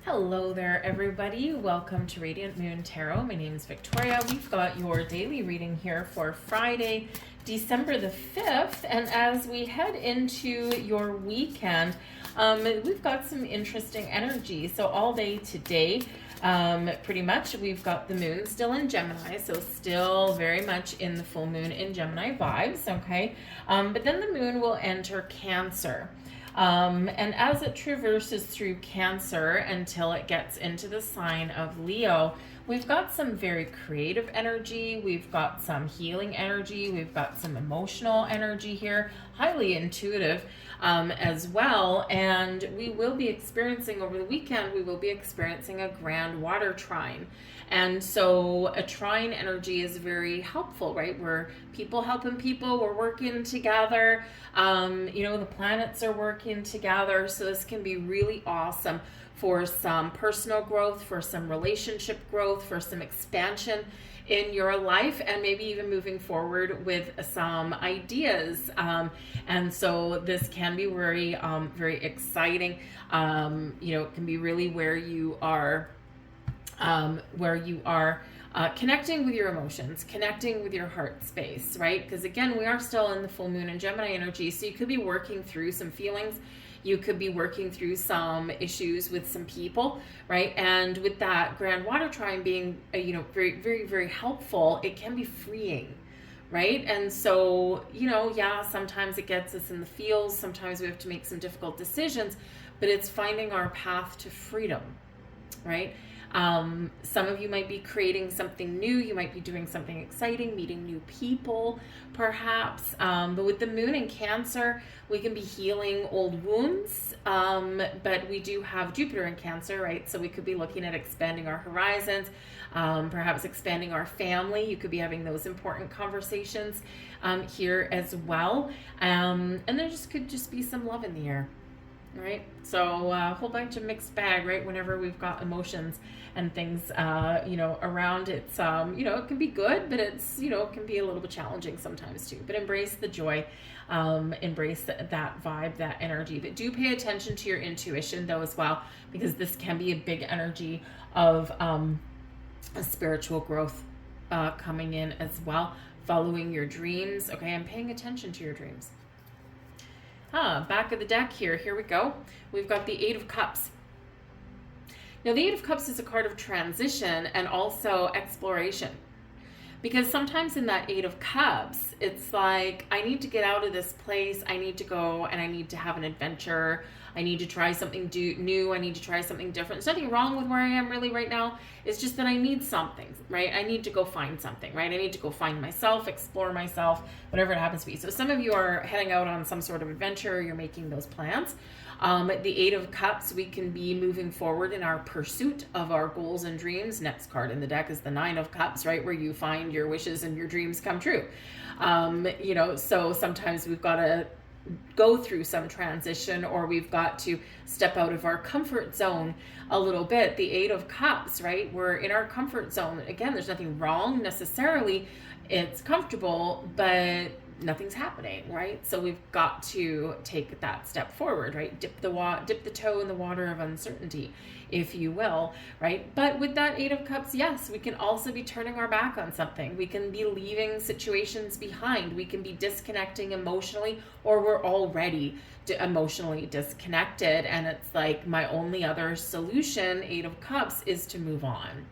Hello there, everybody. Welcome to Radiant Moon Tarot. My name is Victoria. We've got your daily reading here for Friday, December the 5th. And as we head into your weekend, we've got some interesting energy. So all day today, pretty much, we've got the moon still in Gemini, so still very much in the full moon in Gemini vibes, okay? But then the moon will enter Cancer. And as it traverses through Cancer until it gets into the sign of Leo, we've got some very creative energy, we've got some healing energy, we've got some emotional energy here, highly intuitive as well. And we will be experiencing over the weekend, we will be experiencing a grand water trine. And so a trine energy is very helpful, right? We're people helping people, we're working together, the planets are working together. So this can be really awesome for some personal growth, for some relationship growth, for some expansion in your life, and maybe even moving forward with some ideas. And so this can be very, very exciting. It can be really where you are connecting with your emotions, connecting with your heart space, right? Because again, we are still in the full moon and Gemini energy, so you could be working through some feelings. You could be working through some issues with some people, right? And with that grand water trine being, very, very, very helpful, it can be freeing, right? And so, sometimes it gets us in the feels. Sometimes we have to make some difficult decisions, but it's finding our path to freedom, right? Some of you might be creating something new. You might be doing something exciting, meeting new people, perhaps. But with the moon in Cancer, we can be healing old wounds. But we do have Jupiter in Cancer, right? So we could be looking at expanding our horizons, perhaps expanding our family. You could be having those important conversations here as well. And there could just be some love in the air. Right, so a whole bunch of mixed bag, right? Whenever we've got emotions and things, around, it's, it can be good, but it's, it can be a little bit challenging sometimes too. But embrace the joy, embrace that vibe, that energy. But do pay attention to your intuition though as well, because this can be a big energy of a spiritual growth coming in as well. Following your dreams, okay? And paying attention to your dreams. Back of the deck here we go. We've got the Eight of Cups. Now the Eight of Cups is a card of transition and also exploration, because sometimes in that Eight of Cups, it's like, I need to get out of this place, I need to go and I need to have an adventure, I need to try something new, I need to try something different. There's nothing wrong with where I am really right now. It's just that I need something, right? I need to go find something, right? I need to go find myself, explore myself, whatever it happens to be. So some of you are heading out on some sort of adventure, you're making those plans. The Eight of Cups, we can be moving forward in our pursuit of our goals and dreams. Next card in the deck is the Nine of Cups, right? Where you find your wishes and your dreams come true. So sometimes we've got to go through some transition, or we've got to step out of our comfort zone a little bit. The Eight of Cups, right? We're in our comfort zone. Again, there's nothing wrong necessarily. It's comfortable, but nothing's happening, right? So we've got to take that step forward, right? Dip the toe in the water of uncertainty, if you will, right? But with that Eight of Cups, yes, we can also be turning our back on something. We can be leaving situations behind. We can be disconnecting emotionally, or we're already emotionally disconnected. And it's like, my only other solution, Eight of Cups, is to move on.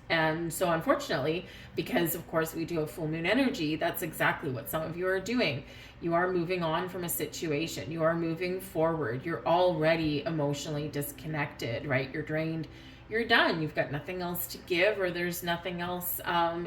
And so unfortunately, because of course we do have full moon energy, that's exactly what some of you are doing. You are moving on from a situation. You are moving forward. You're already emotionally disconnected, right? You're drained. You're done. You've got nothing else to give, or there's nothing else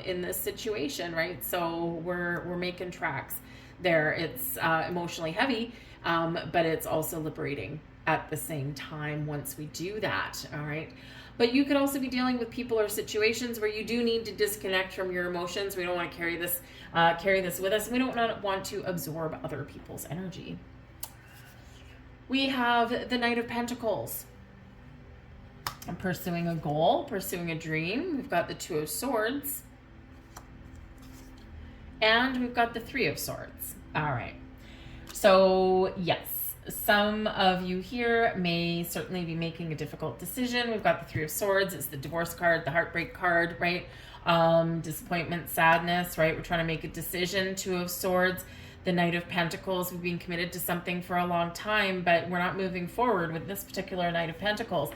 in this situation, right? So we're making tracks there. It's emotionally heavy, but it's also liberating at the same time once we do that, all right? But you could also be dealing with people or situations where you do need to disconnect from your emotions. We don't want to carry this with us. We don't want to absorb other people's energy. We have the Knight of Pentacles. I'm pursuing a goal, pursuing a dream. We've got the Two of Swords. And we've got the Three of Swords. All right. So, yes. some of you here may certainly be making a difficult decision. We've got the Three of Swords. It's the divorce card, the heartbreak card, right? Disappointment, sadness, right? We're trying to make a decision. Two of Swords, the Knight of Pentacles. We've been committed to something for a long time, but we're not moving forward with this particular Knight of Pentacles.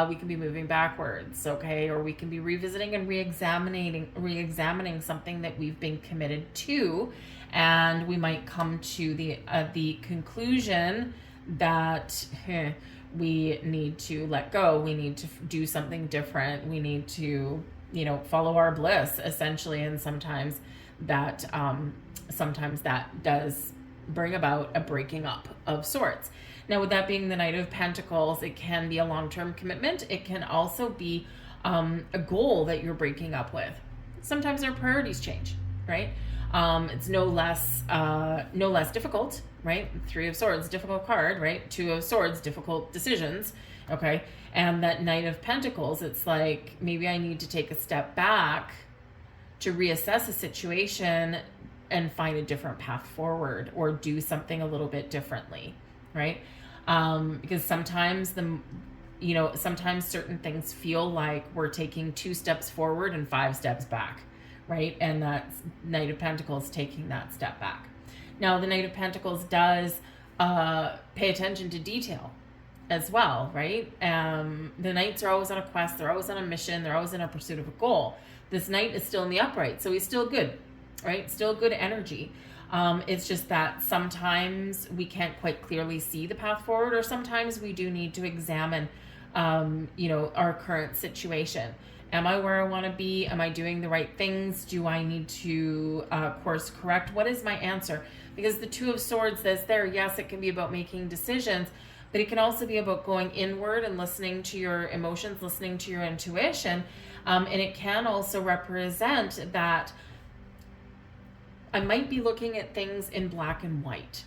We can be moving backwards, okay? Or we can be revisiting and re-examining something that we've been committed to, and we might come to the conclusion that we need to let go. We need to do something different. We need to, follow our bliss, essentially. And sometimes that does bring about a breaking up of sorts. Now, with that being the Knight of Pentacles, it can be a long-term commitment. It can also be a goal that you're breaking up with. Sometimes our priorities change, right? It's no less difficult, right? Three of Swords, difficult card, right? Two of Swords, difficult decisions, okay? And that Knight of Pentacles, it's like, maybe I need to take a step back to reassess a situation and find a different path forward, or do something a little bit differently, right? Because sometimes sometimes certain things feel like we're taking 2 steps forward and 5 steps back, right? And that's Knight of Pentacles taking that step back. Now, the Knight of Pentacles does pay attention to detail as well, right? The Knights are always on a quest. They're always on a mission. They're always in a pursuit of a goal. This Knight is still in the upright, so he's still good, right? Still good energy. It's just that sometimes we can't quite clearly see the path forward, or sometimes we do need to examine, our current situation. Am I where I want to be? Am I doing the right things? Do I need to course correct? What is my answer? Because the Two of Swords says there, yes, it can be about making decisions, but it can also be about going inward and listening to your emotions, listening to your intuition. And it can also represent that I might be looking at things in black and white,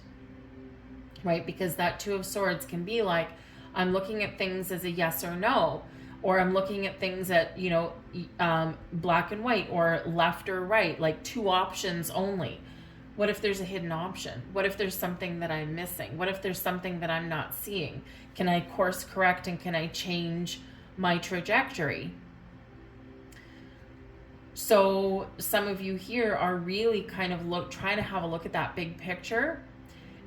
right? Because that Two of Swords can be like, I'm looking at things as a yes or no, or I'm looking at things at, black and white, or left or right, like 2 options only. What if there's a hidden option? What if there's something that I'm missing? What if there's something that I'm not seeing? Can I course correct, and can I change my trajectory? So some of you here are really kind of trying to have a look at that big picture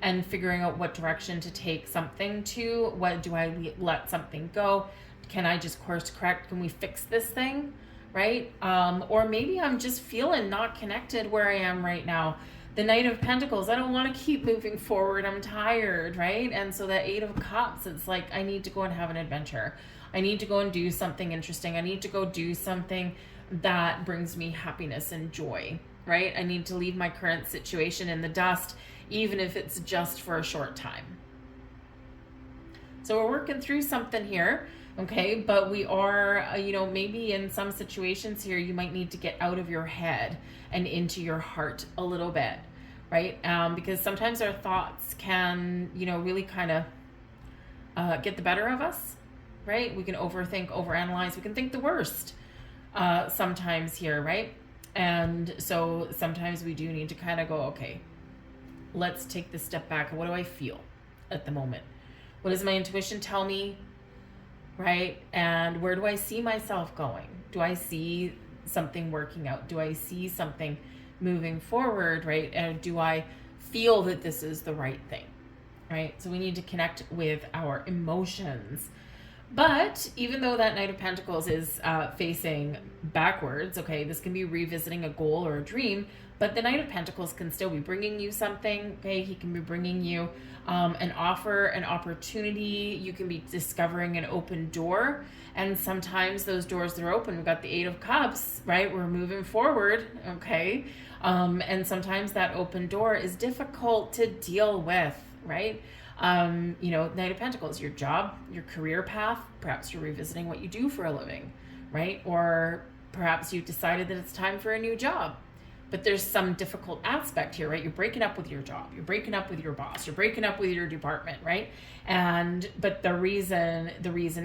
and figuring out what direction to take something to. What do I let something go? Can I just course correct? Can we fix this thing, right? Or maybe I'm just feeling not connected where I am right now. The Knight of Pentacles, I don't want to keep moving forward. I'm tired, right? And so that Eight of Cups, it's like, I need to go and have an adventure. I need to go and do something interesting. I need to go do something that brings me happiness and joy, right? I need to leave my current situation in the dust, even if it's just for a short time. So we're working through something here, okay? But we are, maybe in some situations here, you might need to get out of your head and into your heart a little bit, right? Because sometimes our thoughts can, really kind of get the better of us, right? We can overthink, overanalyze. We can think the worst sometimes here, right? And so sometimes we do need to kind of go, okay, let's take this step back. What do I feel at the moment? What does my intuition tell me, right? And where do I see myself going? Do I see something working out? Do I see something moving forward, right? And do I feel that this is the right thing, right? So we need to connect with our emotions. But even though that Knight of Pentacles is facing backwards, okay, this can be revisiting a goal or a dream, but the Knight of Pentacles can still be bringing you something, okay? He can be bringing you an offer, an opportunity. You can be discovering an open door, and sometimes those doors that are open, we've got the Eight of Cups, right? We're moving forward, okay? And sometimes that open door is difficult to deal with, right? Knight of Pentacles, your job, your career path, perhaps you're revisiting what you do for a living, right? Or perhaps you've decided that it's time for a new job, but there's some difficult aspect here, right? You're breaking up with your job, you're breaking up with your boss, you're breaking up with your department, right? But the reason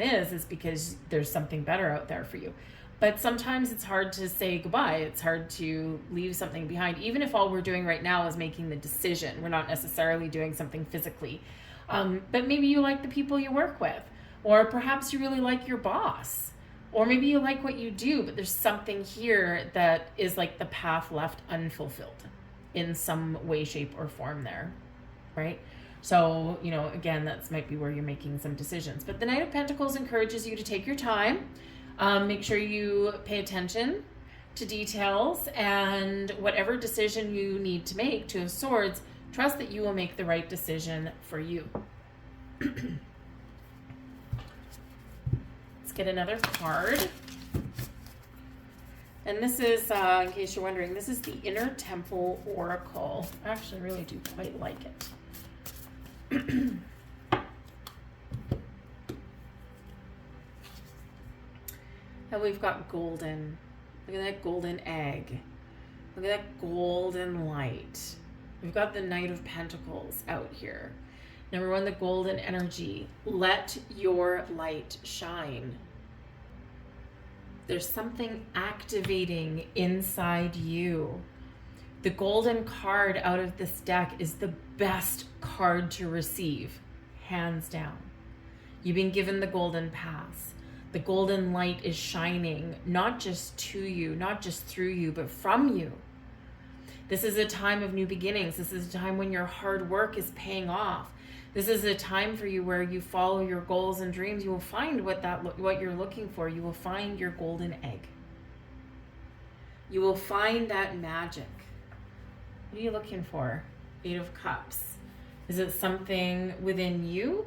is because there's something better out there for you. But sometimes it's hard to say goodbye. It's hard to leave something behind, even if all we're doing right now is making the decision. We're not necessarily doing something physically. But maybe you like the people you work with, or perhaps you really like your boss, or maybe you like what you do, but there's something here that is like the path left unfulfilled in some way, shape, or form there, right? So, again, that might be where you're making some decisions. But the Knight of Pentacles encourages you to take your time. Make sure you pay attention to details, and whatever decision you need to make, Two of Swords, trust that you will make the right decision for you. Let's get another card. And this is, in case you're wondering, this is the Inner Temple Oracle. I actually really do quite like it. And we've got golden. Look at that golden egg. Look at that golden light. We've got the Knight of Pentacles out here. Number one, the golden energy. Let your light shine. There's something activating inside you. The golden card out of this deck is the best card to receive, hands down. You've been given the golden pass. The golden light is shining, not just to you, not just through you, but from you. This is a time of new beginnings. This is a time when your hard work is paying off. This is a time for you where you follow your goals and dreams. You will find what you're looking for. You will find your golden egg. You will find that magic. What are you looking for? Eight of Cups. Is it something within you?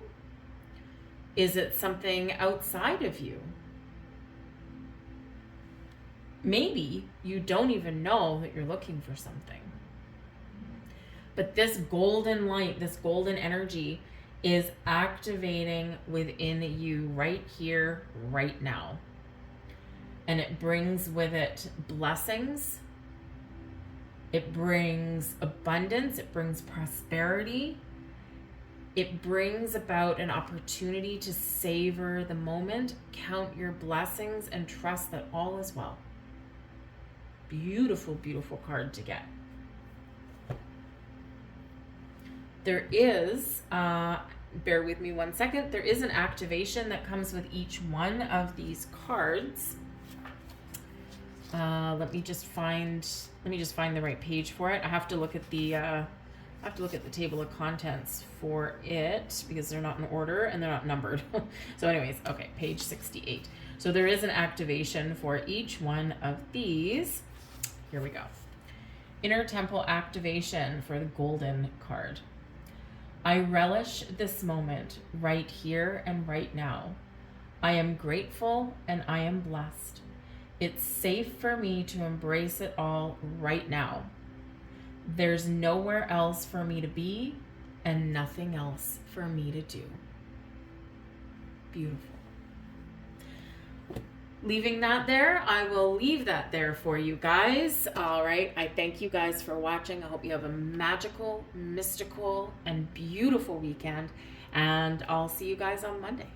Is it something outside of you? Maybe you don't even know that you're looking for something. But this golden light, this golden energy is activating within you right here, right now. And it brings with it blessings. It brings abundance. It brings prosperity. It brings about an opportunity to savor the moment, count your blessings, and trust that all is well. Beautiful, beautiful card to get. There is, bear with me one second, there is an activation that comes with each one of these cards. Let me just find the right page for it. I have to look at the table of contents for it because they're not in order and they're not numbered. So anyways, okay, page 68. So there is an activation for each one of these. Here we go. Inner Temple activation for the golden card. I relish this moment right here and right now. I am grateful and I am blessed. It's safe for me to embrace it all right now. There's nowhere else for me to be and nothing else for me to do. Beautiful. Leaving that there, I will leave that there for you guys. All right. I thank you guys for watching. I hope you have a magical, mystical, and beautiful weekend. And I'll see you guys on Monday.